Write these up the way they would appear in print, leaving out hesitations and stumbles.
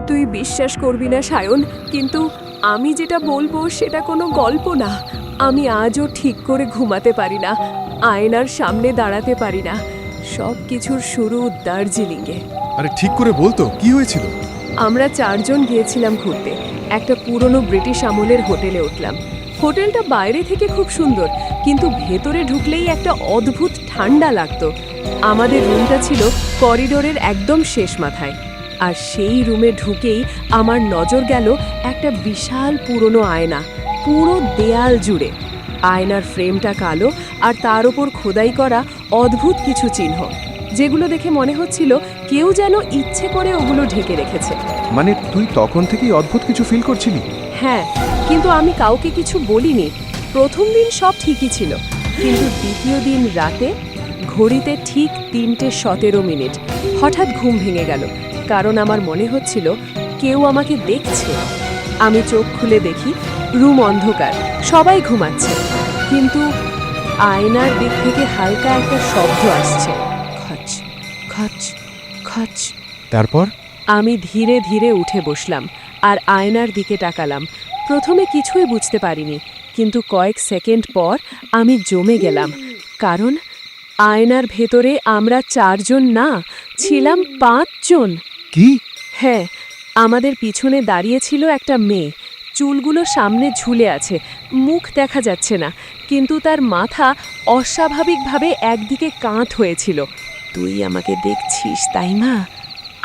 তুই বিশ্বাস করবি না সায়ন, কিন্তু আমি যেটা বলবো সেটা কোনো গল্প না। আমি আজও ঠিক করে ঘুমাতে পারি না, আয়নার সামনে দাঁড়াতে পারি না। সব কিছুর শুরু দার্জিলিংয়ে। আরে ঠিক করে বলতো কি হয়েছিল? আমরা 4 জন গিয়েছিলাম ঘুরতে। একটা পুরনো ব্রিটিশ আমলের হোটেলে উঠলাম। হোটেলটা বাইরে থেকে খুব সুন্দর, কিন্তু ভেতরে ঢুকলেই একটা অদ্ভুত ঠান্ডা লাগতো। আমাদের রুমটা ছিল করিডোরের একদম শেষ মাথায়, আর সেই রুমে ঢুকেই আমার নজর গেল একটা বিশাল পুরনো আয়না, পুরো দেয়াল জুড়ে। আয়নার ফ্রেমটা কালো, আর তার ওপর খোদাই করা অদ্ভুত কিছু চিহ্ন, যেগুলো দেখে মনে হচ্ছিল কেউ যেন ইচ্ছে করে ওগুলো ঢেকে রেখেছে। মানে তুই তখন থেকেই অদ্ভুত কিছু ফিল করছিলি? হ্যাঁ, কিন্তু আমি কাউকে কিছু বলিনি। প্রথম দিন সব ঠিকই ছিল, কিন্তু দ্বিতীয় দিন রাতে ঘড়িতে ঠিক 3:17 হঠাৎ ঘুম ভেঙে গেল, কারণ আমার মনে হচ্ছিল কেউ আমাকে দেখছে। আমি চোখ খুলে দেখি রুম অন্ধকার, সবাই ঘুমাচ্ছে, কিন্তু আয়নার দিক থেকে হালকা একটা শব্দ আসছে, খচ খচ খচ। তারপর? আমি ধীরে ধীরে উঠে বসলাম আর আয়নার দিকে তাকালাম। প্রথমে কিছুই বুঝতে পারিনি, কিন্তু কয়েক সেকেন্ড পর আমি জমে গেলাম, কারণ আয়নার ভেতরে আমরা 4 জন না, ছিলাম 5 জন। কি? হ্যাঁ, আমাদের পিছনে দাঁড়িয়ে ছিল একটা মেয়ে। চুলগুলো সামনে ঝুলে আছে, মুখ দেখা যাচ্ছে না, কিন্তু তার মাথা অস্বাভাবিকভাবে একদিকে কাত হয়েছিল। তুই আমাকে দেখছিস, তাই না?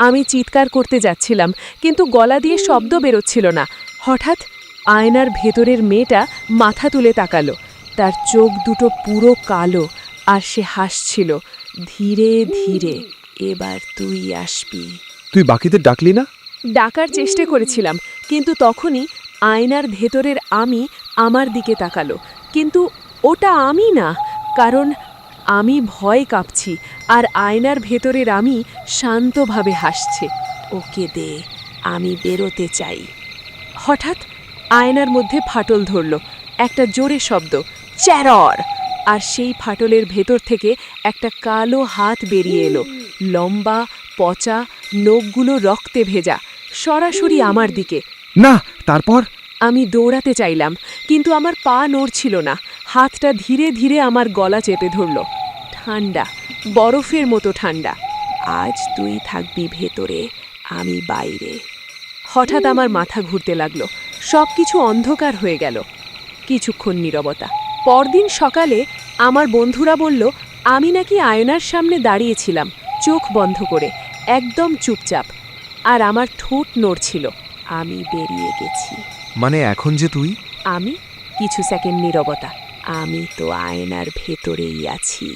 আমি চিৎকার করতে যাচ্ছিলাম, কিন্তু গলা দিয়ে শব্দ বেরোচ্ছিল না। হঠাৎ আয়নার ভেতরের মেয়েটা মাথা তুলে তাকালো। তার চোখ দুটো পুরো কালো, আর সে হাসছিল ধীরে ধীরে। এবার তুই আসবি। তুই বাকিদের ডাকলি না? ডাকার চেষ্টা করেছিলাম, কিন্তু তখনই আয়নার ভেতরের আমি আমার দিকে তাকালো, কিন্তু ওটা আমি না, কারণ আমি ভয় কাঁপছি, আর আয়নার ভেতরের আমি শান্তভাবে হাসছে। ওকে দে, আমি বেরোতে চাই। হঠাৎ আয়নার মধ্যে ফাটল ধরল, একটা জোরে শব্দ, চ্যারর! আর সেই ফাটলের ভেতর থেকে একটা কালো হাত বেরিয়ে এলো, লম্বা, পচা, নখগুলো রক্তে ভেজা, সরাসরি আমার দিকে। না, তারপর? আমি দৌড়াতে চাইলাম, কিন্তু আমার পা নড়ছিল না। হাতটা ধীরে ধীরে আমার গলা চেপে ধরল। ঠান্ডা, বরফের মতো ঠান্ডা। আজ তুই থাকবি ভেতরে, আমি বাইরে। হঠাৎ আমার মাথা ঘুরতে লাগলো, সব কিছু অন্ধকার হয়ে গেল। কিছুক্ষণ নীরবতা। পরদিন সকালে আমার বন্ধুরা বলল আমি নাকি আয়নার সামনে দাঁড়িয়েছিলাম, চোখ বন্ধ করে, একদম চুপচাপ, আর আমার ঠোঁট নড়ছিল। আমি বেরিয়ে গেছি। মানে এখন যে তুই? আমি? কিছু সেকেন্ড নীরবতা। আমি তো আয়নার ভেতরেই আছি।